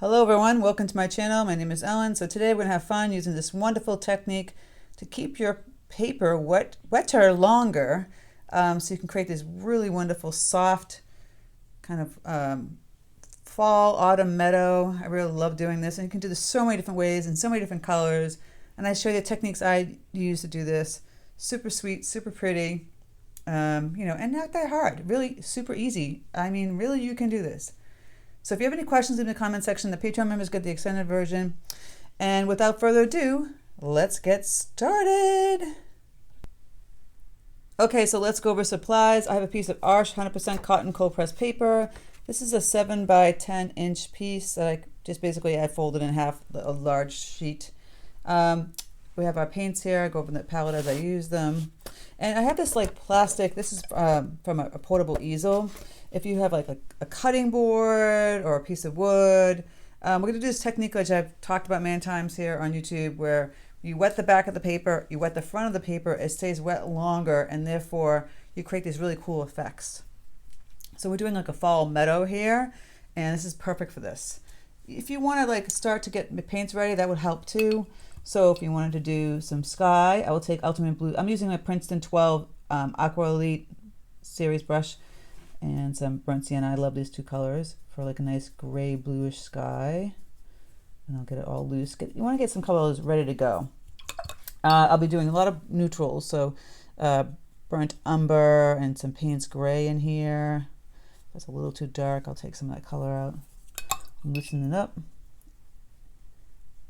Hello everyone, welcome to my channel. My name is Ellen. So today we're going to have fun using this wonderful technique to keep your paper wetter longer, so you can create these really wonderful soft kind of fall, autumn meadow. I really love doing this, and you can do this so many different ways and so many different colors, and I show you the techniques I use to do this. Super sweet, super pretty, and not that hard. Really super easy. I mean, really, you can do this. So if you have any questions in the comment section, the Patreon members get the extended version. And without further ado, let's get started. Okay, so let's go over supplies. I have a piece of Arch 100% cotton cold pressed paper. This is a 7 by 10 inch piece that I just basically had folded in half, a large sheet. We have our paints here. I go over the palette as I use them. And I have this like plastic, this is from a portable easel. If you have like a cutting board or a piece of wood, we're going to do this technique which I've talked about many times here on YouTube, where you wet the back of the paper, you wet the front of the paper, it stays wet longer, and therefore you create these really cool effects. So we're doing like a fall meadow here, and this is perfect for this. If you want to like start to get the paints ready, that would help too. So if you wanted to do some sky, I will take ultimate blue. I'm using my Princeton 12 Aqua Elite series brush and some burnt sienna. I love these two colors for like a nice gray bluish sky. And I'll get it all loose. You want to get some colors ready to go. I'll be doing a lot of neutrals, so burnt umber and some Paynes gray in here. If it's a little too dark, I'll take some of that color out, loosen it up.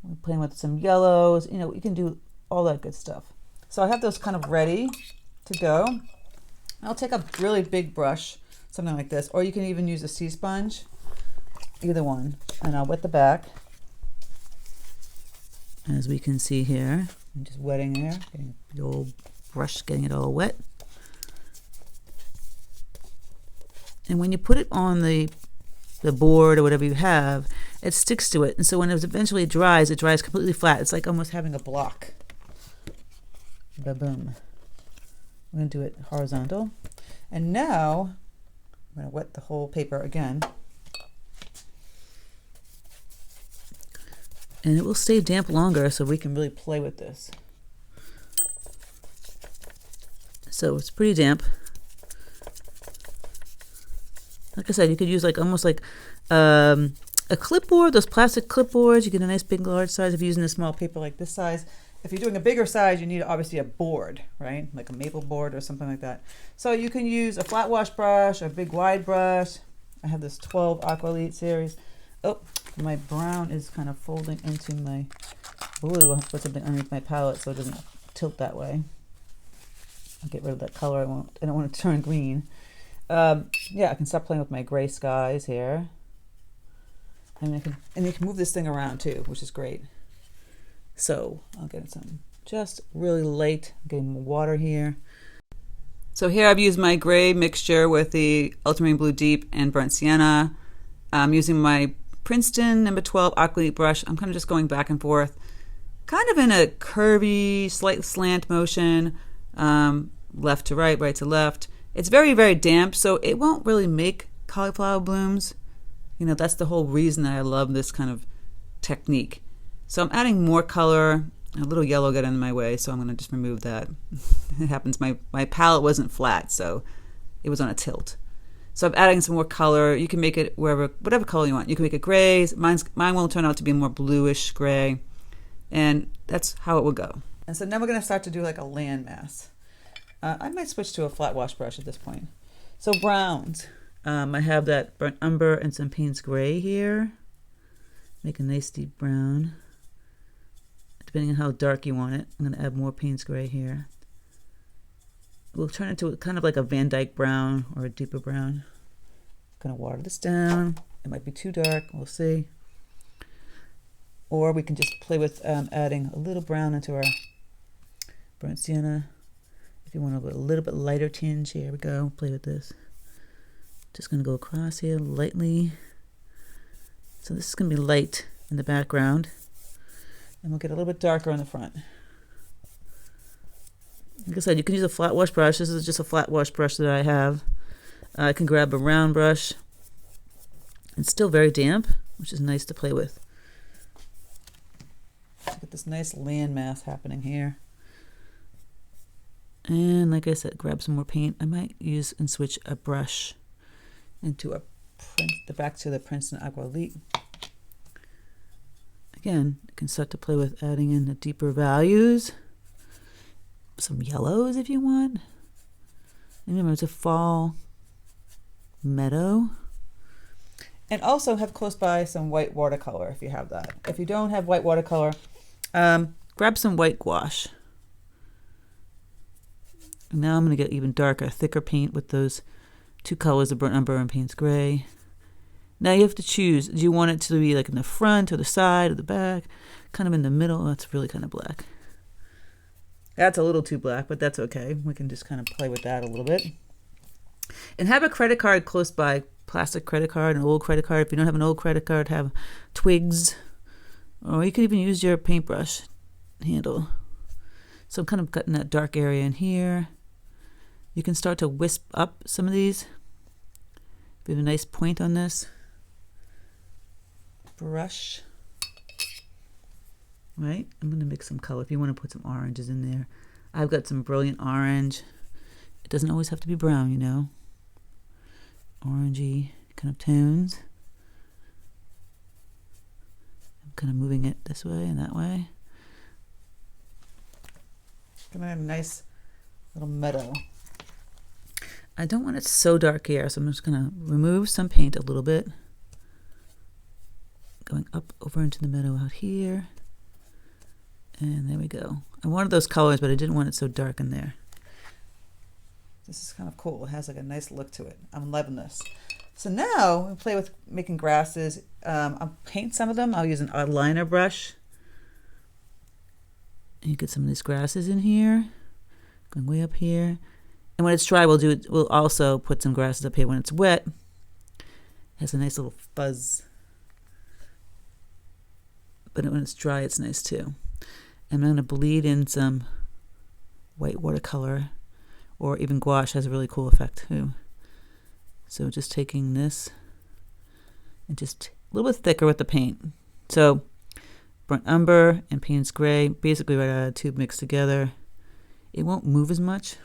We're playing with some yellows. You know, you can do all that good stuff. So I have those kind of ready to go. I'll take a really big brush, something like this, or you can even use a sea sponge, either one, and I'll wet the back. As we can see here, I'm just wetting there, getting the old brush, getting it all wet. And when you put it on the board or whatever you have, it sticks to it, and so when it eventually dries, it dries completely flat. It's like almost having a block. Ba-boom. I'm going to do it horizontal. And now I'm going to wet the whole paper again. And it will stay damp longer, so we can really play with this. So it's pretty damp. Like I said, you could use like almost like a clipboard, those plastic clipboards. You get a nice big large size if you're using a small paper like this size. If you're doing a bigger size, you need obviously a board, right? Like a maple board or something like that. So you can use a flat wash brush or a big wide brush. I have this 12 Aqua Elite series. Oh, my brown is kind of folding into my blue. I'll have to put something underneath my palette so it doesn't tilt that way. I'll get rid of that color. I don't want to turn green. Yeah, I can start playing with my gray skies here. And you can move this thing around too, which is great. So I'll get some just really light, getting water here. So here I've used my gray mixture with the ultramarine blue deep and burnt sienna. I'm using my Princeton number 12 Aqua Elite brush. I'm kind of just going back and forth, kind of in a curvy, slight slant motion, left to right, right to left. It's very, very damp, so it won't really make cauliflower blooms. You know, that's the whole reason that I love this kind of technique. So I'm adding more color. A little yellow got in my way, so I'm going to just remove that. It happens. My palette wasn't flat, so it was on a tilt. So I'm adding some more color. You can make it whatever color you want. You can make it gray. Mine will turn out to be more bluish gray, and that's how it will go. And so now we're going to start to do like a landmass. I might switch to a flat wash brush at this point. So browns. I have that burnt umber and some Paynes gray here. Make a nice deep brown. Depending on how dark you want it, I'm going to add more Paynes gray here. We'll turn it into kind of like a Van Dyke brown or a deeper brown. I'm going to water this down. It might be too dark. We'll see. Or we can just play with adding a little brown into our burnt sienna. If you want a little bit lighter tinge, here we go. Play with this. Just going to go across here lightly. So this is going to be light in the background. And we'll get a little bit darker on the front. Like I said, you can use a flat wash brush. This is just a flat wash brush that I have. I can grab a round brush. It's still very damp. which is nice to play with. Get this nice landmass happening here. And like I said, grab some more paint. I might use and switch a brush into back to the Princeton Aqua Elite. Again, you can start to play with adding in the deeper values. Some yellows if you want. And remember, it's a fall meadow. And also have close by some white watercolor if you have that. If you don't have white watercolor, grab some white gouache. Now I'm going to get even darker, thicker paint with those two colors of burnt umber and Payne's gray. Now you have to choose. Do you want it to be like in the front or the side or the back? Kind of in the middle. That's really kind of black. That's a little too black, but that's okay. We can just kind of play with that a little bit. And have a credit card close by. Plastic credit card, an old credit card. If you don't have an old credit card, have twigs. Or you can even use your paintbrush handle. So I'm kind of cutting that dark area in here. You can start to wisp up some of these. We have a nice point on this brush. Right? I'm going to mix some color. If you want to put some oranges in there. I've got some brilliant orange. It doesn't always have to be brown, you know. Orangey kind of tones. I'm kind of moving it this way and that way. Gonna have a nice little meadow. I don't want it so dark here, so I'm just gonna remove some paint a little bit. Going up over into the meadow out here. And there we go. I wanted those colors, but I didn't want it so dark in there. This is kind of cool. It has like a nice look to it. I'm loving this. So now we play with making grasses. I'll paint some of them. I'll use an outliner brush. And you get some of these grasses in here, going way up here. And when it's dry, we'll also put some grasses up here. When it's wet, it has a nice little fuzz. But when it's dry, it's nice too. And I'm going to bleed in some white watercolor, or even gouache has a really cool effect too. So just taking this and just a little bit thicker with the paint. So burnt umber and Payne's gray, basically right out of the tube mixed together. It won't move as much.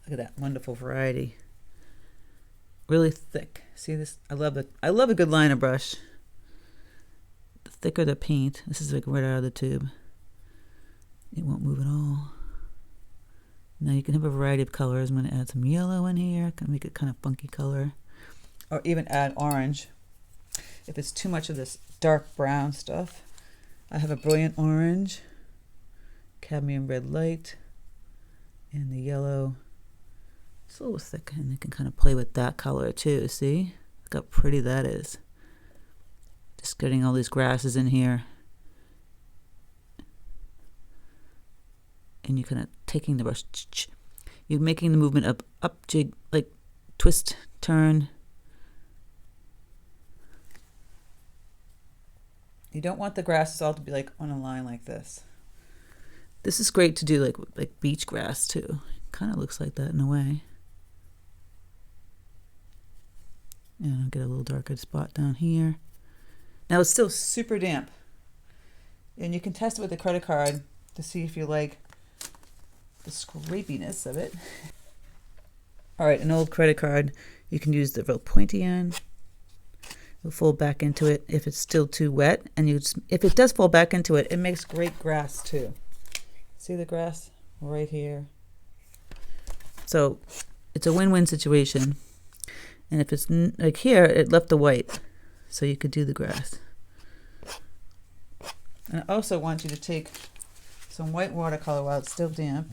Look at that wonderful variety. Really thick. See this? I love a good liner brush. The thicker the paint, this is like right out of the tube. It won't move at all. Now you can have a variety of colors. I'm going to add some yellow in here. Can make it kind of funky color. Or even add orange. If it's too much of this dark brown stuff. I have a brilliant orange, cadmium red light, and the yellow. It's a little thick, and you can kind of play with that color too. See? Look how pretty that is. Just getting all these grasses in here. And you're kind of taking the brush. You're making the movement up, jig, like twist, turn. You don't want the grasses all to be like on a line like this. This is great to do like beach grass too. Kind of looks like that in a way. And I'll get a little darker spot down here. Now it's still super damp. And you can test it with a credit card to see if you like the scrapiness of it. All right, an old credit card. You can use the real pointy end. It'll fold back into it if it's still too wet. And if it does fall back into it, it makes great grass too. See the grass right here? So it's a win-win situation. And if it's like here, it left the white. So you could do the grass. And I also want you to take some white watercolor while it's still damp.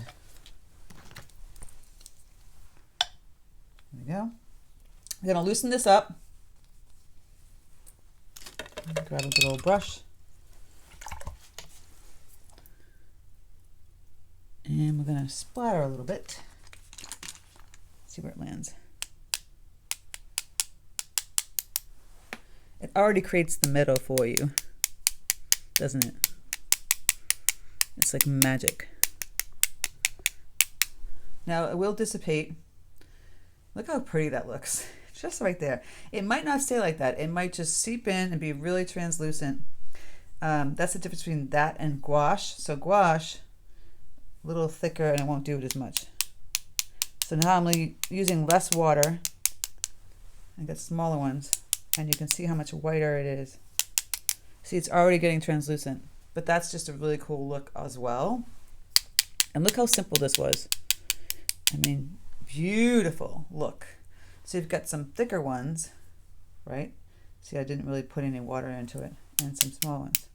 There we go. We're going to loosen this up. Grab a good old brush. And we're going to splatter a little bit. See where it lands. It already creates the meadow for you, doesn't it? It's like magic. Now it will dissipate, Look how pretty that looks. Just right there. It might not stay like that. It might just seep in and be really translucent. That's the difference between that and gouache. So gouache, a little thicker and it won't do it as much. So now I'm using less water. I got smaller ones and you can see how much whiter it is. See, it's already getting translucent, but that's just a really cool look as well. And look how simple this was. I mean, beautiful look. So you've got some thicker ones, right? See, I didn't really put any water into it, and some small ones.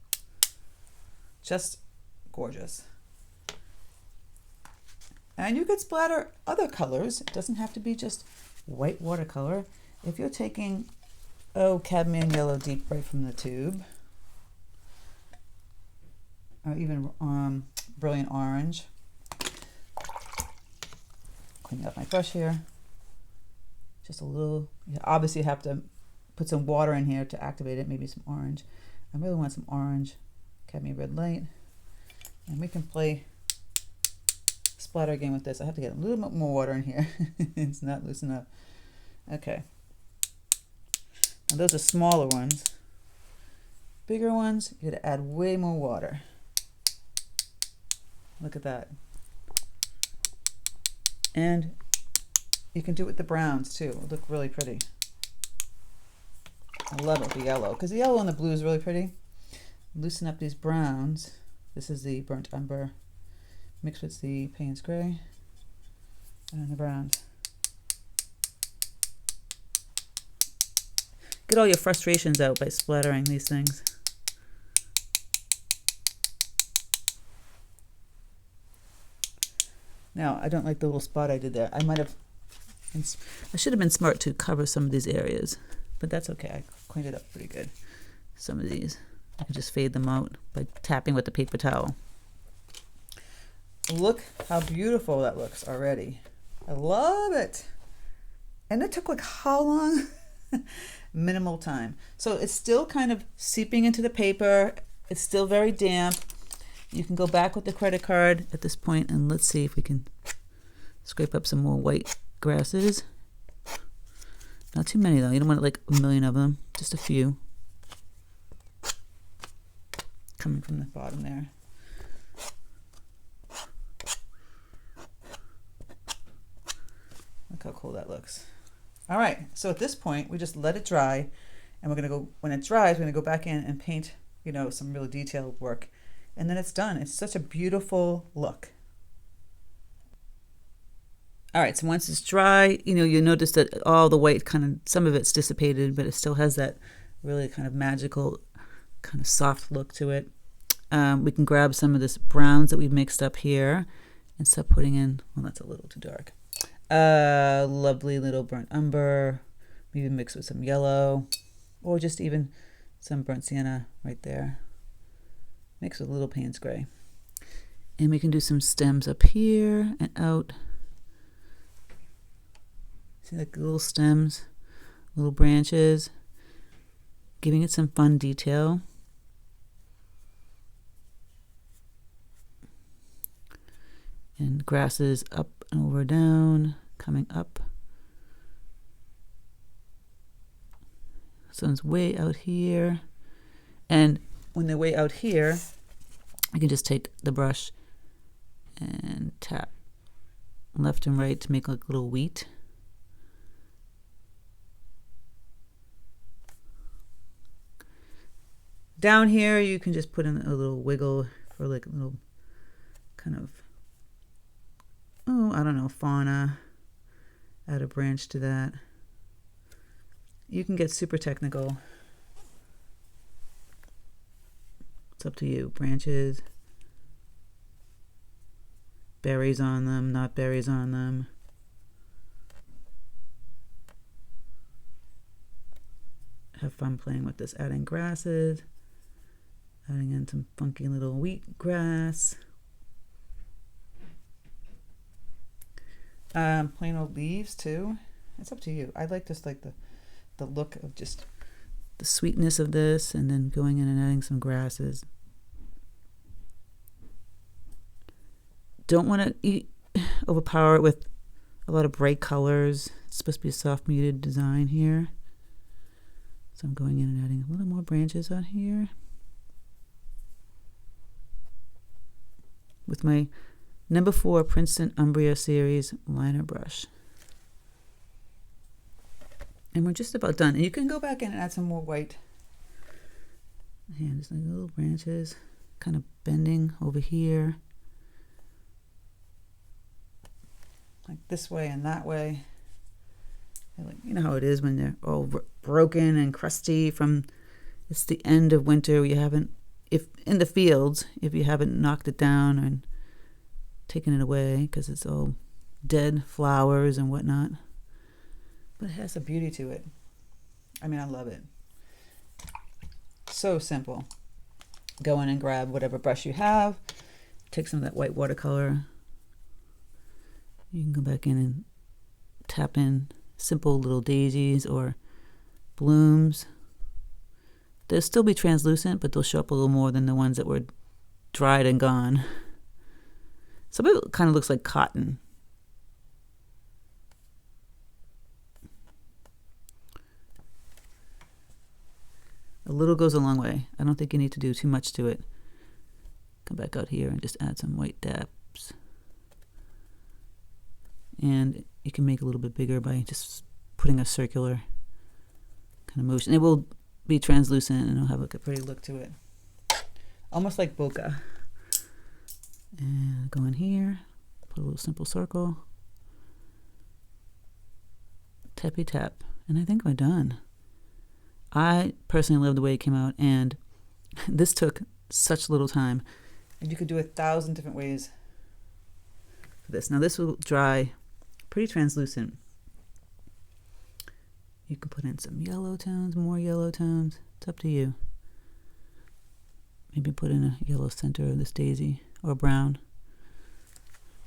Just gorgeous. And you could splatter other colors. It doesn't have to be just white watercolor. If you're taking, cadmium yellow deep right from the tube, or even brilliant orange. Clean up my brush here. Just a little, obviously you have to put some water in here to activate it, maybe some orange. I really want some orange, cadmium red light. And we can play splatter again with this. I have to get a little bit more water in here. It's not loose enough. Okay. And those are smaller ones. Bigger ones, you gotta add way more water. Look at that. And you can do it with the browns too. It'll look really pretty. I love it, the yellow, because the yellow and the blue is really pretty. Loosen up these browns. This is the burnt umber mixed with the Paynes gray and the browns. Get all your frustrations out by splattering these things. Now, I don't like the little spot I did there. I should have been smart to cover some of these areas, but that's okay. I cleaned it up pretty good. Some of these, I can just fade them out by tapping with the paper towel. Look how beautiful that looks already. I love it. And it took like how long? Minimal time. So it's still kind of seeping into the paper. It's still very damp. You can go back with the credit card at this point and let's see if we can scrape up some more white grasses. Not too many though. You don't want like a million of them. Just a few. Coming from the bottom there. Look how cool that looks. All right, so at this point, we just let it dry, and we're gonna go, when it dries, we're gonna go back in and paint, some really detailed work, and then it's done. It's such a beautiful look. All right, so once it's dry, you'll notice that all the white some of it's dissipated, but it still has that really kind of magical, kind of soft look to it. We can grab some of this browns that we've mixed up here and start putting in, well, that's a little too dark. Lovely little burnt umber, maybe mix with some yellow, or just even some burnt sienna right there. Mix with a little Paynes gray. And we can do some stems up here and out. See, like little stems, little branches, giving it some fun detail. And grasses up and over, down, coming up. Sun's way out here. And when they're way out here, I can just take the brush and tap left and right to make like a little wheat. Down here, you can just put in a little wiggle for like a little kind of, I don't know, fauna. Add a branch to that. You can get super technical. It's up to you. Branches, berries on them, not berries on them. Have fun playing with this, adding grasses, adding in some funky little wheat grass. Plain old leaves too. It's up to you. I like just like the look of just the sweetness of this, and then going in and adding some grasses. Don't want to overpower it with a lot of bright colors. It's supposed to be a soft muted design here. So I'm going in and adding a little more branches on here with my number 4 Princeton Umbria series liner brush. And we're just about done. And you can go back in and add some more white. And just like little branches, kind of bending over here. Like this way and that way. Like, you know how it is when they're all broken and crusty from, it's the end of winter. You haven't, if in the fields, if you haven't knocked it down and taken it away because it's all dead flowers and whatnot. But it has a beauty to it. I mean, I love it. So simple. Go in and grab whatever brush you have. Take some of that white watercolor. You can go back in and tap in simple little daisies or blooms. They'll still be translucent, but they'll show up a little more than the ones that were dried and gone. Some of it kind of looks like cotton. A little goes a long way. I don't think you need to do too much to it. Come back out here and just add some white dabs. And you can make it a little bit bigger by just putting a circular kind of motion. It will be translucent and it'll have like a pretty look to it. Almost like bokeh. And go in here, put a little simple circle. Tappy tap. And I think we're done. I personally love the way it came out, and this took such little time. And you could do 1,000 different ways for this. Now this will dry pretty translucent. You can put in some yellow tones, more yellow tones. It's up to you. Maybe put in a yellow center of this daisy, or brown.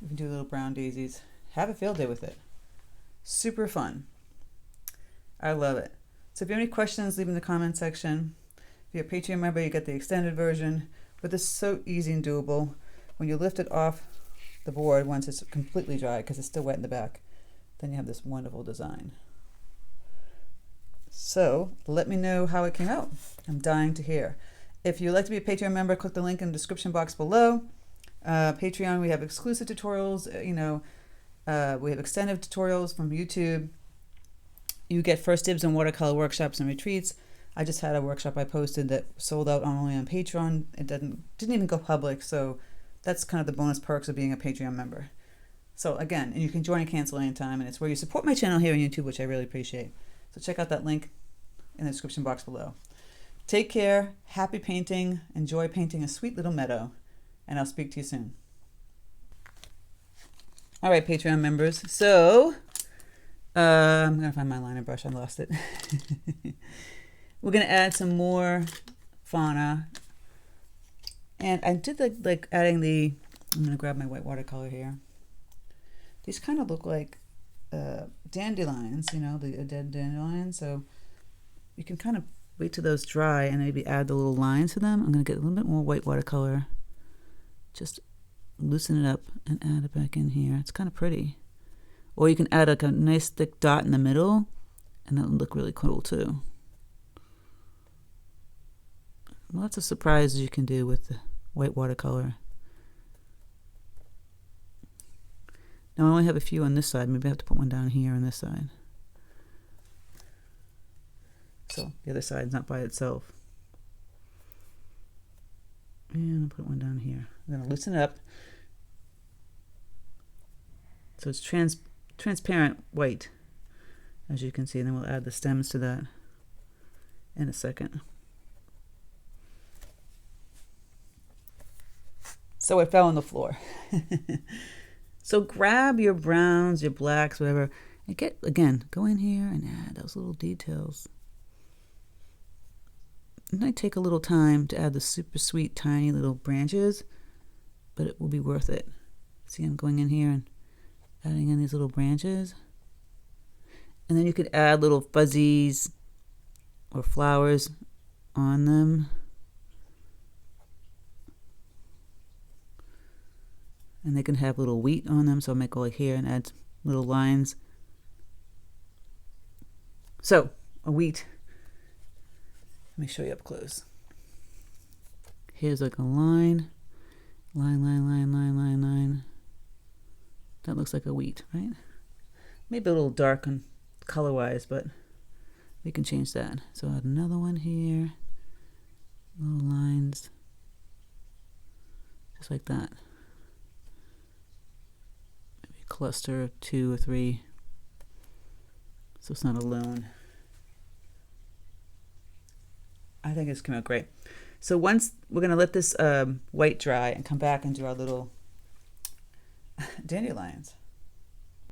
You can do little brown daisies. Have a field day with it. Super fun. I love it. So if you have any questions, leave in the comment section. If you're a Patreon member, you get the extended version. But this is so easy and doable. When you lift it off the board, once it's completely dry, because it's still wet in the back, then you have this wonderful design. So let me know how it came out. I'm dying to hear. If you'd like to be a Patreon member, click the link in the description box below. Patreon, we have exclusive tutorials. We have extended tutorials from YouTube. You get first dibs on watercolor workshops and retreats. I just had a workshop I posted that sold out only on Patreon. It didn't even go public, so that's kind of the bonus perks of being a Patreon member. So again, and you can join and cancel anytime, and it's where you support my channel here on YouTube, which I really appreciate. So check out that link in the description box below. Take care, happy painting, enjoy painting a sweet little meadow, and I'll speak to you soon. All right, Patreon members, so I'm gonna find my liner brush. I lost it. We're gonna add some more fauna, and I did like adding the. I'm gonna grab my white watercolor here. These kind of look like dandelions, you know, the dead dandelion. So you can kind of wait till those dry and maybe add the little lines to them. I'm gonna get a little bit more white watercolor, just loosen it up and add it back in here. It's kind of pretty. Or you can add like a nice thick dot in the middle, and that would look really cool too. Lots of surprises you can do with the white watercolor. Now I only have a few on this side. Maybe I have to put one down here on this side. So the other side's not by itself. And I'll put one down here. I'm going to loosen it up. So it's transparent white, as you can see. And then we'll add the stems to that in a second. So it fell on the floor. So grab your browns, your blacks, whatever, and go in here and add those little details. It might take a little time to add the super sweet, tiny little branches, but it will be worth it. See, I'm going in here and adding in these little branches. And then you could add little fuzzies or flowers on them. And they can have little wheat on them, so I'll make go like here and add little lines. So a wheat. Let me show you up close. Here's like a line. Line. That looks like a wheat, right? Maybe a little dark on color-wise, but we can change that. So add another one here. Little lines. Just like that. Maybe a cluster of 2 or 3. So it's not alone. I think it's coming out great. So once we're going to let this white dry and come back and do our little dandelions.